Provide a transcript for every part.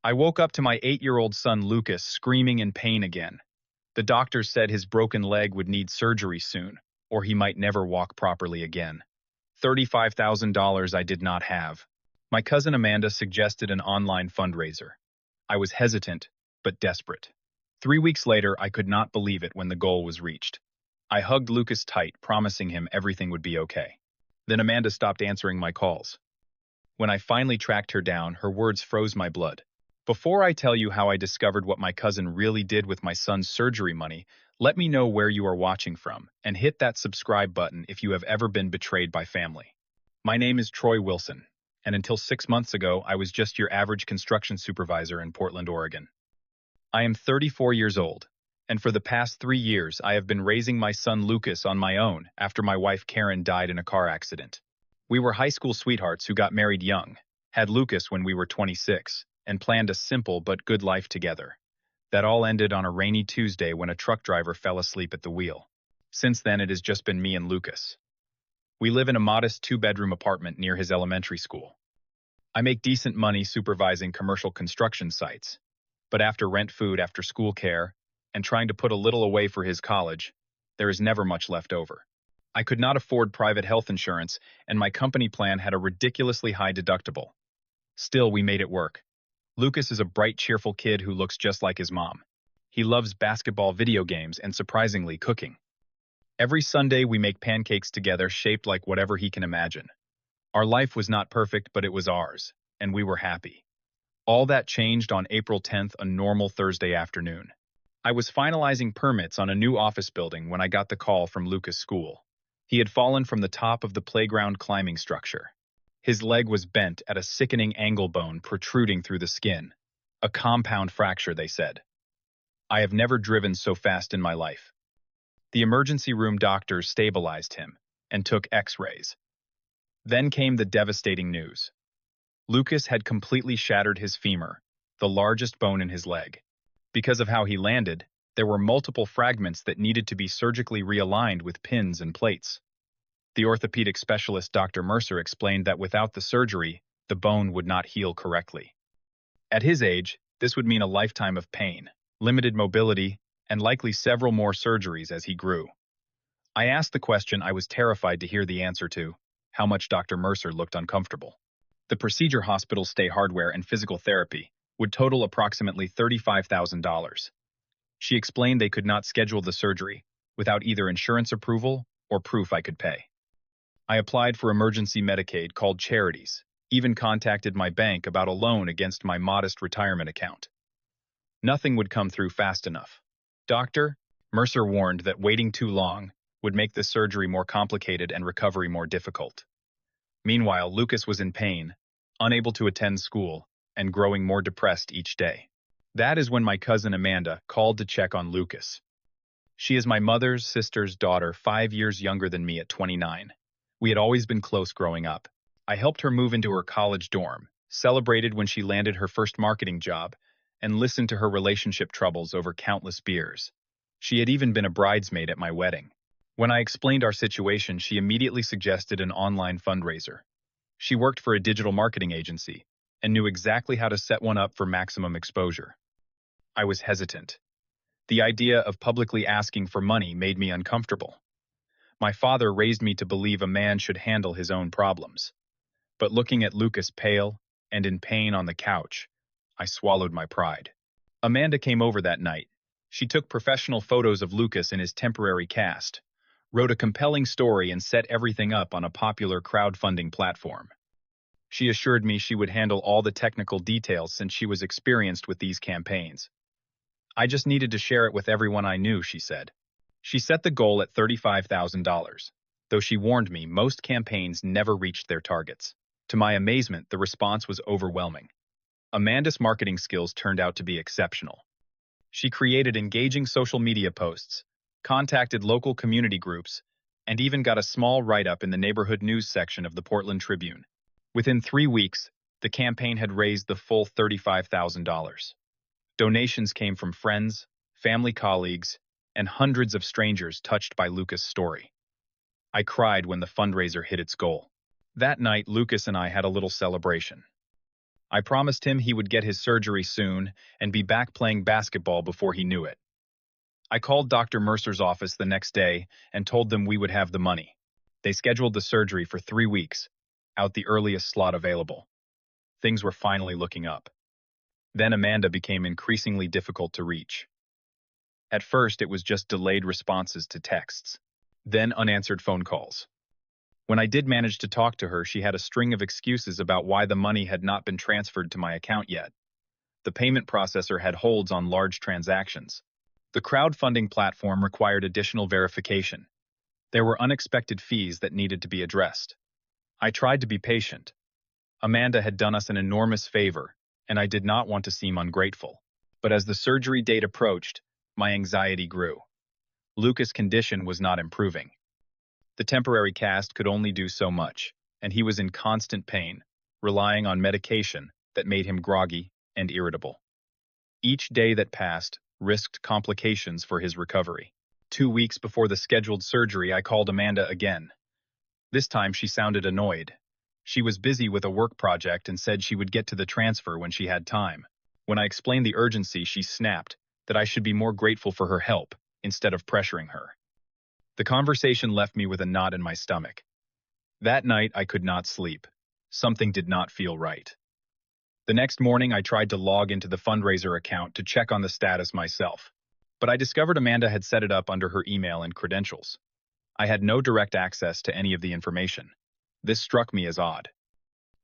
I woke up to my 8-year-old son Lucas screaming in pain again. The doctors said his broken leg would need surgery soon, or he might never walk properly again. $35,000 I did not have. My cousin Amanda suggested an online fundraiser. I was hesitant, but desperate. 3 weeks later, I could not believe it when the goal was reached. I hugged Lucas tight, promising him everything would be okay. Then Amanda stopped answering my calls. When I finally tracked her down, her words froze my blood. Before I tell you how I discovered what my cousin really did with my son's surgery money, let me know where you are watching from, and hit that subscribe button if you have ever been betrayed by family. My name is Troy Wilson, and until 6 months ago, I was just your average construction supervisor in Portland, Oregon. I am 34 years old, and for the past 3 years, I have been raising my son Lucas on my own after my wife Karen died in a car accident. We were high school sweethearts who got married young, had Lucas when we were 26, and planned a simple but good life together. That all ended on a rainy Tuesday when a truck driver fell asleep at the wheel. Since then, it has just been me and Lucas. We live in a modest 2-bedroom apartment near his elementary school. I make decent money supervising commercial construction sites, but after rent, food, after school care, and trying to put a little away for his college, there is never much left over. I could not afford private health insurance, and my company plan had a ridiculously high deductible. Still, we made it work. Lucas is a bright, cheerful kid who looks just like his mom. He loves basketball, video games, and surprisingly, cooking. Every Sunday, we make pancakes together shaped like whatever he can imagine. Our life was not perfect, but it was ours, and we were happy. All that changed on April 10th, a normal Thursday afternoon. I was finalizing permits on a new office building when I got the call from Lucas' school. He had fallen from the top of the playground climbing structure. His leg was bent at a sickening angle, bone protruding through the skin. A compound fracture, they said. I have never driven so fast in my life. The emergency room doctors stabilized him and took X-rays. Then came the devastating news. Lucas had completely shattered his femur, the largest bone in his leg. Because of how he landed, there were multiple fragments that needed to be surgically realigned with pins and plates. The orthopedic specialist Dr. Mercer explained that without the surgery, the bone would not heal correctly. At his age, this would mean a lifetime of pain, limited mobility, and likely several more surgeries as he grew. I asked the question I was terrified to hear the answer to: how much Dr. Mercer looked uncomfortable. The procedure, hospital stay, hardware, and physical therapy would total approximately $35,000. She explained they could not schedule the surgery without either insurance approval or proof I could pay. I applied for emergency Medicaid, called charities, even contacted my bank about a loan against my modest retirement account. Nothing would come through fast enough. Dr. Mercer warned that waiting too long would make the surgery more complicated and recovery more difficult. Meanwhile, Lucas was in pain, unable to attend school, and growing more depressed each day. That is when my cousin Amanda called to check on Lucas. She is my mother's sister's daughter, 5 years younger than me at 29. We had always been close growing up. I helped her move into her college dorm, celebrated when she landed her first marketing job, and listened to her relationship troubles over countless beers. She had even been a bridesmaid at my wedding. When I explained our situation, she immediately suggested an online fundraiser. She worked for a digital marketing agency and knew exactly how to set one up for maximum exposure. I was hesitant. The idea of publicly asking for money made me uncomfortable. My father raised me to believe a man should handle his own problems. But looking at Lucas pale and in pain on the couch, I swallowed my pride. Amanda came over that night. She took professional photos of Lucas in his temporary cast, wrote a compelling story, and set everything up on a popular crowdfunding platform. She assured me she would handle all the technical details since she was experienced with these campaigns. I just needed to share it with everyone I knew, she said. She set the goal at $35,000, though she warned me most campaigns never reached their targets. To my amazement, the response was overwhelming. Amanda's marketing skills turned out to be exceptional. She created engaging social media posts, contacted local community groups, and even got a small write-up in the neighborhood news section of the Portland Tribune. Within 3 weeks, the campaign had raised the full $35,000. Donations came from friends, family, colleagues, and hundreds of strangers touched by Lucas' story. I cried when the fundraiser hit its goal. That night, Lucas and I had a little celebration. I promised him he would get his surgery soon and be back playing basketball before he knew it. I called Dr. Mercer's office the next day and told them we would have the money. They scheduled the surgery for 3 weeks, out the earliest slot available. Things were finally looking up. Then Amanda became increasingly difficult to reach. At first, it was just delayed responses to texts, then unanswered phone calls. When I did manage to talk to her, she had a string of excuses about why the money had not been transferred to my account yet. The payment processor had holds on large transactions. The crowdfunding platform required additional verification. There were unexpected fees that needed to be addressed. I tried to be patient. Amanda had done us an enormous favor, and I did not want to seem ungrateful. But as the surgery date approached, my anxiety grew. Lucas' condition was not improving. The temporary cast could only do so much, and he was in constant pain, relying on medication that made him groggy and irritable. Each day that passed risked complications for his recovery. 2 weeks before the scheduled surgery, I called Amanda again. This time she sounded annoyed. She was busy with a work project and said she would get to the transfer when she had time. When I explained the urgency, she snapped that I should be more grateful for her help instead of pressuring her. The conversation left me with a knot in my stomach. That night, I could not sleep. Something did not feel right. The next morning, I tried to log into the fundraiser account to check on the status myself, but I discovered Amanda had set it up under her email and credentials. I had no direct access to any of the information. This struck me as odd.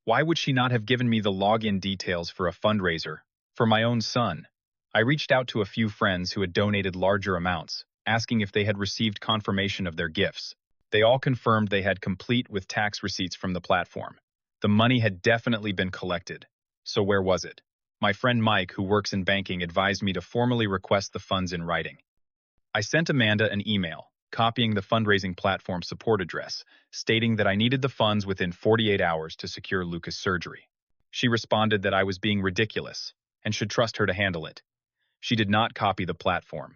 Why would she not have given me the login details for a fundraiser for my own son? I reached out to a few friends who had donated larger amounts, asking if they had received confirmation of their gifts. They all confirmed they had complete with tax receipts from the platform. The money had definitely been collected. So where was it? My friend Mike, who works in banking, advised me to formally request the funds in writing. I sent Amanda an email, copying the fundraising platform support address, stating that I needed the funds within 48 hours to secure Lucas' surgery. She responded that I was being ridiculous and should trust her to handle it. She did not copy the platform.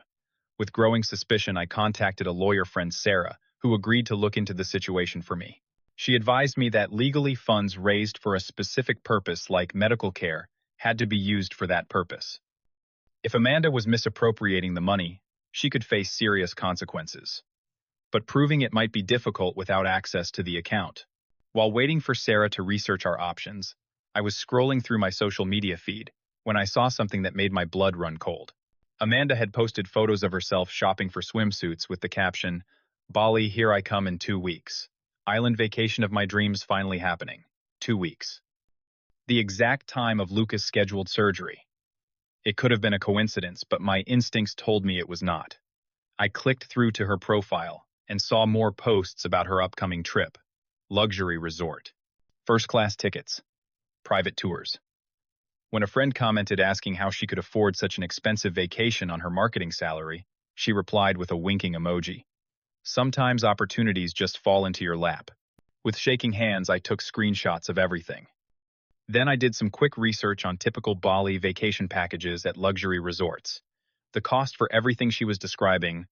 With growing suspicion, I contacted a lawyer friend, Sarah, who agreed to look into the situation for me. She advised me that legally funds raised for a specific purpose like medical care had to be used for that purpose. If Amanda was misappropriating the money, she could face serious consequences. But proving it might be difficult without access to the account. While waiting for Sarah to research our options, I was scrolling through my social media feed when I saw something that made my blood run cold. Amanda had posted photos of herself shopping for swimsuits with the caption, "Bali, here I come in 2 weeks. Island vacation of my dreams finally happening. 2 weeks." The exact time of Lucas' scheduled surgery. It could have been a coincidence, but my instincts told me it was not. I clicked through to her profile and saw more posts about her upcoming trip. Luxury resort. First-class tickets. Private tours. When a friend commented asking how she could afford such an expensive vacation on her marketing salary, she replied with a winking emoji. Sometimes opportunities just fall into your lap. With shaking hands, I took screenshots of everything. Then I did some quick research on typical Bali vacation packages at luxury resorts. The cost for everything she was describing,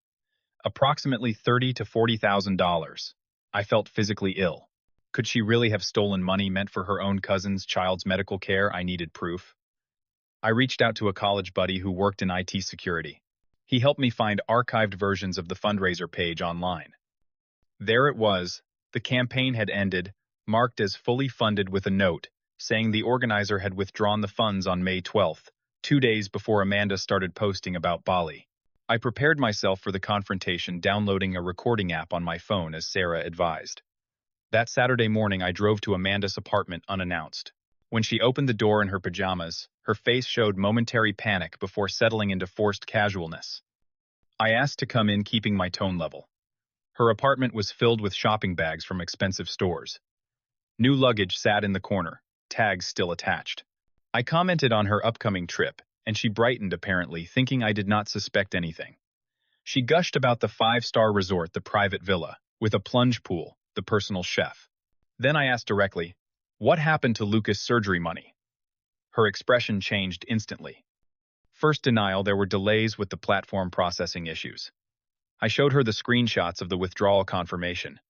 approximately $30,000 to $40,000. I felt physically ill. Could she really have stolen money meant for her own cousin's child's medical care? I needed proof. I reached out to a college buddy who worked in IT security. He helped me find archived versions of the fundraiser page online. There it was. The campaign had ended, marked as fully funded with a note, saying the organizer had withdrawn the funds on May 12th, 2 days before Amanda started posting about Bali. I prepared myself for the confrontation, downloading a recording app on my phone as Sarah advised. That Saturday morning, I drove to Amanda's apartment unannounced. When she opened the door in her pajamas, her face showed momentary panic before settling into forced casualness. I asked to come in, keeping my tone level. Her apartment was filled with shopping bags from expensive stores. New luggage sat in the corner, tags still attached. I commented on her upcoming trip, and she brightened apparently, thinking I did not suspect anything. She gushed about the 5-star resort, the private villa, with a plunge pool, the personal chef. Then I asked directly, "What happened to Lucas' surgery money?" Her expression changed instantly. First denial, there were delays with the platform processing issues. I showed her the screenshots of the withdrawal confirmation.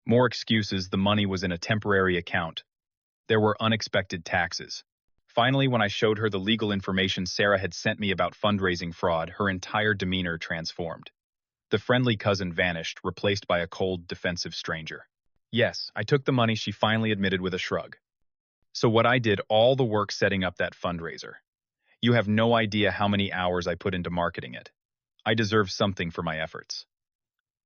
More excuses, the money was in a temporary account. There were unexpected taxes. Finally, when I showed her the legal information Sarah had sent me about fundraising fraud, her entire demeanor transformed. The friendly cousin vanished, replaced by a cold, defensive stranger. Yes, I took the money, she finally admitted with a shrug. So what I did all the work setting up that fundraiser. You have no idea how many hours I put into marketing it. I deserve something for my efforts.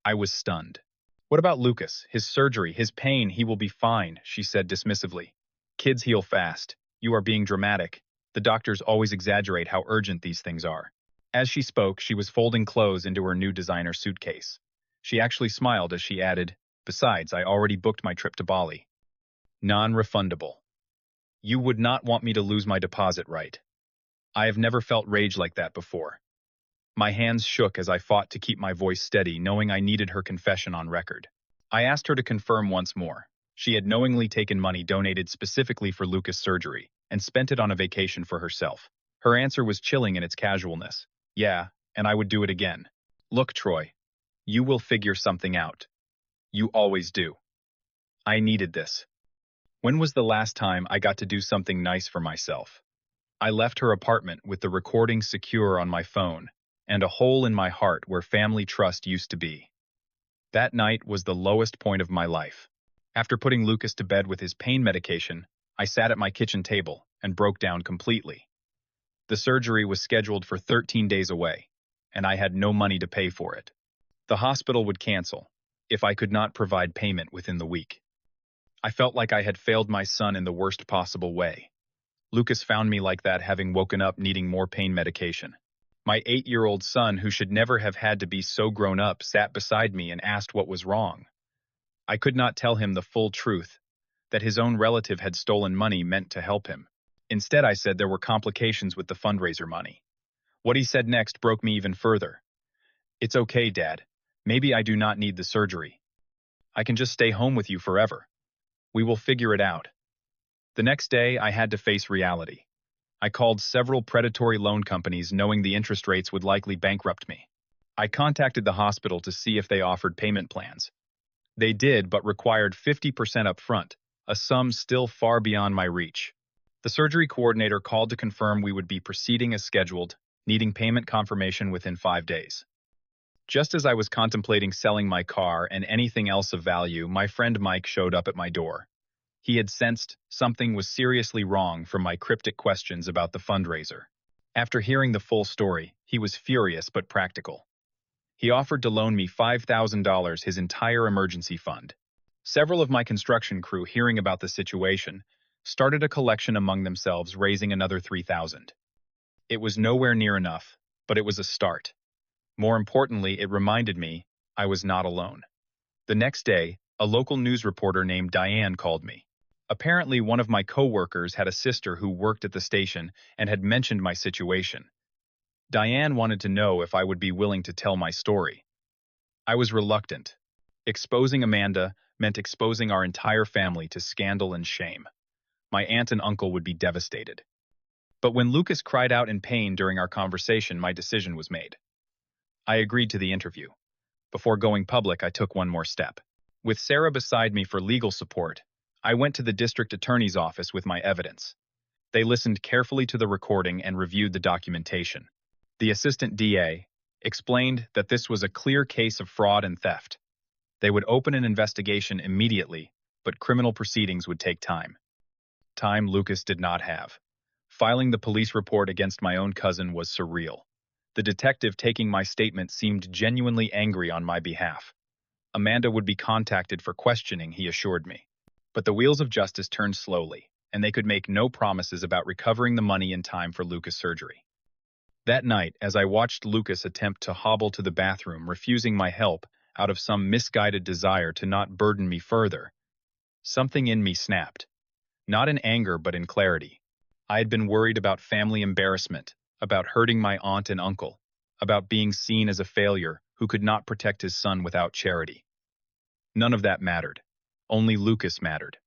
I was stunned. What about Lucas? His surgery, his pain, he will be fine, she said dismissively. Kids heal fast. You are being dramatic. The doctors always exaggerate how urgent these things are. As she spoke, she was folding clothes into her new designer suitcase. She actually smiled as she added, "Besides, I already booked my trip to Bali. Non-refundable. You would not want me to lose my deposit, right?" I have never felt rage like that before. My hands shook as I fought to keep my voice steady, knowing I needed her confession on record. I asked her to confirm once more. She had knowingly taken money donated specifically for Lucas' surgery and spent it on a vacation for herself. Her answer was chilling in its casualness. Yeah, and I would do it again. Look, Troy, you will figure something out. You always do. I needed this. When was the last time I got to do something nice for myself? I left her apartment with the recording secure on my phone and a hole in my heart where family trust used to be. That night was the lowest point of my life. After putting Lucas to bed with his pain medication, I sat at my kitchen table and broke down completely. The surgery was scheduled for 13 days away, and I had no money to pay for it. The hospital would cancel if I could not provide payment within the week. I felt like I had failed my son in the worst possible way. Lucas found me like that, having woken up needing more pain medication. My 8-year-old son, who should never have had to be so grown up, sat beside me and asked what was wrong. I could not tell him the full truth, that his own relative had stolen money meant to help him. Instead, I said there were complications with the fundraiser money. What he said next broke me even further. "It's okay, Dad. Maybe I do not need the surgery. I can just stay home with you forever. We will figure it out." The next day, I had to face reality. I called several predatory loan companies knowing the interest rates would likely bankrupt me. I contacted the hospital to see if they offered payment plans. They did, but required 50% up front, a sum still far beyond my reach. The surgery coordinator called to confirm we would be proceeding as scheduled, needing payment confirmation within 5 days. Just as I was contemplating selling my car and anything else of value, my friend Mike showed up at my door. He had sensed something was seriously wrong from my cryptic questions about the fundraiser. After hearing the full story, he was furious but practical. He offered to loan me $5,000, his entire emergency fund. Several of my construction crew, hearing about the situation, started a collection among themselves, raising another $3,000. It was nowhere near enough, but it was a start. More importantly, it reminded me I was not alone. The next day, a local news reporter named Diane called me. Apparently, one of my co-workers had a sister who worked at the station and had mentioned my situation. Diane wanted to know if I would be willing to tell my story. I was reluctant. Exposing Amanda meant exposing our entire family to scandal and shame. My aunt and uncle would be devastated. But when Lucas cried out in pain during our conversation, my decision was made. I agreed to the interview. Before going public, I took one more step. With Sarah beside me for legal support, I went to the district attorney's office with my evidence. They listened carefully to the recording and reviewed the documentation. The assistant DA explained that this was a clear case of fraud and theft. They would open an investigation immediately, but criminal proceedings would take time. Time Lucas did not have. Filing the police report against my own cousin was surreal. The detective taking my statement seemed genuinely angry on my behalf. Amanda would be contacted for questioning, he assured me. But the wheels of justice turned slowly, and they could make no promises about recovering the money in time for Lucas' surgery. That night, as I watched Lucas attempt to hobble to the bathroom, refusing my help out of some misguided desire to not burden me further, something in me snapped. Not in anger, but in clarity. I had been worried about family embarrassment, about hurting my aunt and uncle, about being seen as a failure who could not protect his son without charity. None of that mattered. Only Lucas mattered.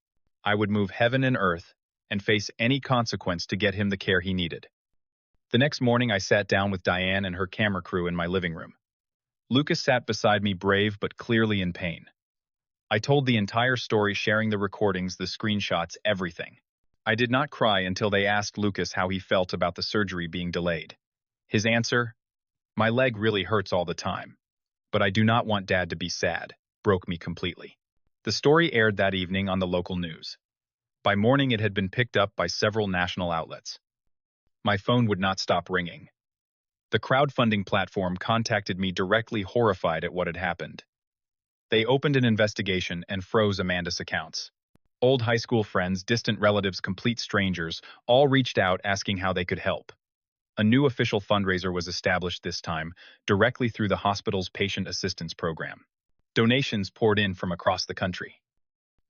I would move heaven and earth and face any consequence to get him the care he needed. The next morning, I sat down with Diane and her camera crew in my living room. Lucas sat beside me, brave but clearly in pain. I told the entire story, sharing the recordings, the screenshots, everything. I did not cry until they asked Lucas how he felt about the surgery being delayed. His answer, "My leg really hurts all the time, but I do not want Dad to be sad," broke me completely. The story aired that evening on the local news. By morning, it had been picked up by several national outlets. My phone would not stop ringing. The crowdfunding platform contacted me directly, horrified at what had happened. They opened an investigation and froze Amanda's accounts. Old high school friends, distant relatives, complete strangers, all reached out asking how they could help. A new official fundraiser was established this time, directly through the hospital's patient assistance program. Donations poured in from across the country.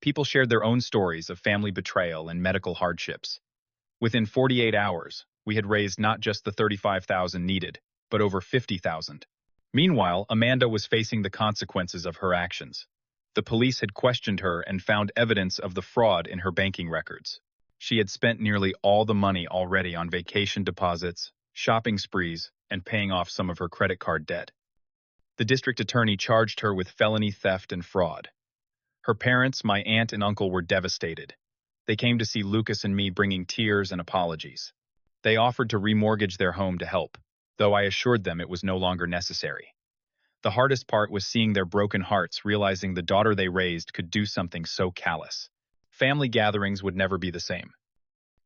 People shared their own stories of family betrayal and medical hardships. Within 48 hours, we had raised not just the $35,000 needed, but over $50,000. Meanwhile, Amanda was facing the consequences of her actions. The police had questioned her and found evidence of the fraud in her banking records. She had spent nearly all the money already on vacation deposits, shopping sprees, and paying off some of her credit card debt. The district attorney charged her with felony theft and fraud. Her parents, my aunt and uncle, were devastated. They came to see Lucas and me, bringing tears and apologies. They offered to remortgage their home to help, though I assured them it was no longer necessary. The hardest part was seeing their broken hearts, realizing the daughter they raised could do something so callous. Family gatherings would never be the same.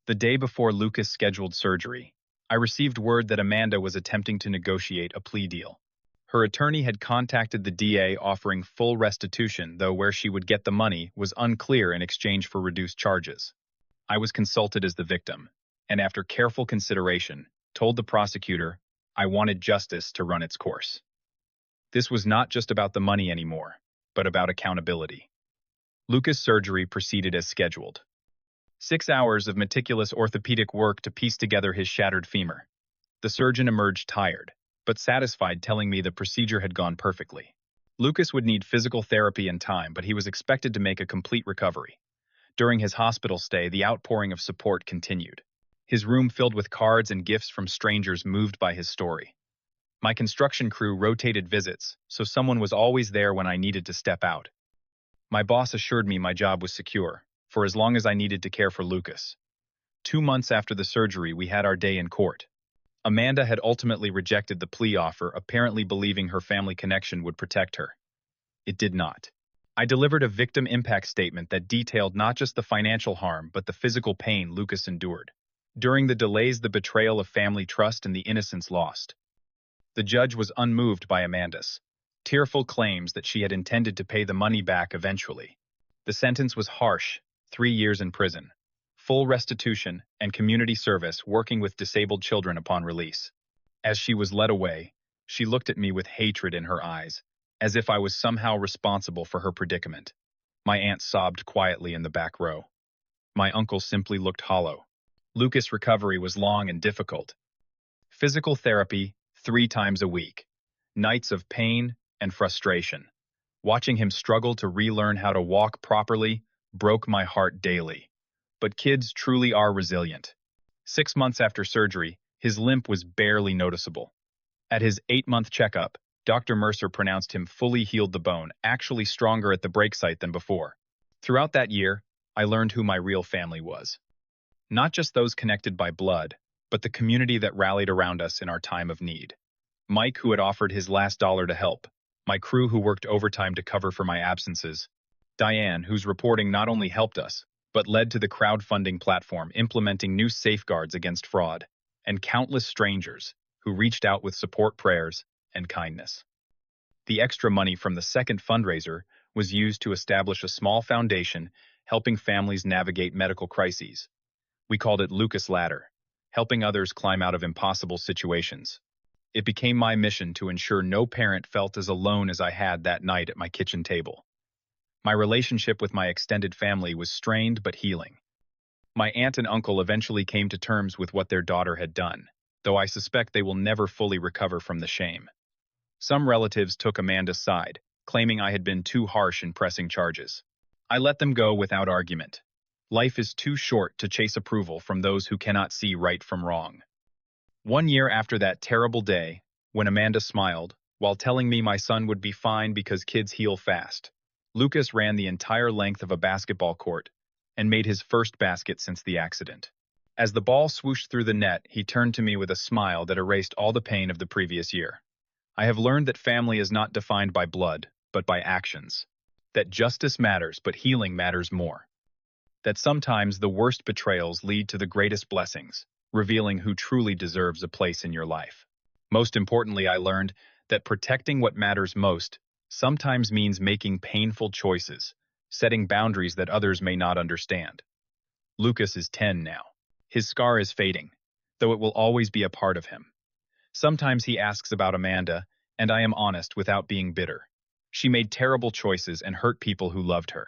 The day before Lucas' scheduled surgery, I received word that Amanda was attempting to negotiate a plea deal. Her attorney had contacted the DA offering full restitution, though where she would get the money was unclear in exchange for reduced charges. I was consulted as the victim, and after careful consideration, told the prosecutor I wanted justice to run its course. This was not just about the money anymore, but about accountability. Lucas' surgery proceeded as scheduled. 6 hours of meticulous orthopedic work to piece together his shattered femur. The surgeon emerged tired, but satisfied, telling me the procedure had gone perfectly. Lucas would need physical therapy and time, but he was expected to make a complete recovery. During his hospital stay, the outpouring of support continued. His room filled with cards and gifts from strangers moved by his story. My construction crew rotated visits, so someone was always there when I needed to step out. My boss assured me my job was secure, for as long as I needed to care for Lucas. 2 months after the surgery, we had our day in court. Amanda had ultimately rejected the plea offer, apparently believing her family connection would protect her. It did not. I delivered a victim impact statement that detailed not just the financial harm, but the physical pain Lucas endured. During the delays, the betrayal of family trust and the innocence lost. The judge was unmoved by Amanda's tearful claims that she had intended to pay the money back eventually. The sentence was harsh: 3 years in prison, full restitution, and community service working with disabled children upon release. As she was led away, she looked at me with hatred in her eyes, as if I was somehow responsible for her predicament. My aunt sobbed quietly in the back row. My uncle simply looked hollow. Lucas' recovery was long and difficult. Physical therapy 3 times a week, nights of pain and frustration. Watching him struggle to relearn how to walk properly broke my heart daily. But kids truly are resilient. 6 months after surgery, his limp was barely noticeable. At his 8-month checkup, Dr. Mercer pronounced him fully healed, the bone actually stronger at the break site than before. Throughout that year, I learned who my real family was. Not just those connected by blood, but the community that rallied around us in our time of need. Mike, who had offered his last dollar to help. My crew, who worked overtime to cover for my absences. Diane, whose reporting not only helped us, but led to the crowdfunding platform implementing new safeguards against fraud. And countless strangers who reached out with support prayers and kindness. The extra money from the second fundraiser was used to establish a small foundation helping families navigate medical crises. We called it Lucas Ladder, helping others climb out of impossible situations. It became my mission to ensure no parent felt as alone as I had that night at my kitchen table. My relationship with my extended family was strained but healing. My aunt and uncle eventually came to terms with what their daughter had done, though I suspect they will never fully recover from the shame. Some relatives took Amanda's side, claiming I had been too harsh in pressing charges. I let them go without argument. Life is too short to chase approval from those who cannot see right from wrong. 1 year after that terrible day, when Amanda smiled, while telling me my son would be fine because kids heal fast, Lucas ran the entire length of a basketball court, and made his first basket since the accident. As the ball swooshed through the net, he turned to me with a smile that erased all the pain of the previous year. I have learned that family is not defined by blood, but by actions. That justice matters, but healing matters more. That sometimes the worst betrayals lead to the greatest blessings, revealing who truly deserves a place in your life. Most importantly, I learned that protecting what matters most sometimes means making painful choices, setting boundaries that others may not understand. Lucas is 10 now. His scar is fading, though it will always be a part of him. Sometimes he asks about Amanda, and I am honest without being bitter. She made terrible choices and hurt people who loved her.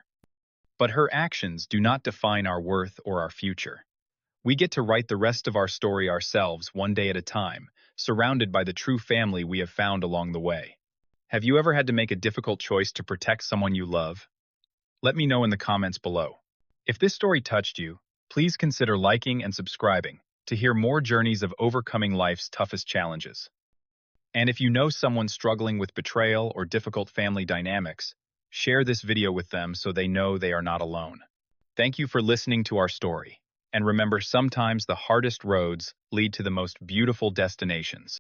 But her actions do not define our worth or our future. We get to write the rest of our story ourselves, one day at a time, surrounded by the true family we have found along the way. Have you ever had to make a difficult choice to protect someone you love? Let me know in the comments below. If this story touched you, please consider liking and subscribing to hear more journeys of overcoming life's toughest challenges. And if you know someone struggling with betrayal or difficult family dynamics, share this video with them so they know they are not alone. Thank you for listening to our story. And remember, sometimes the hardest roads lead to the most beautiful destinations.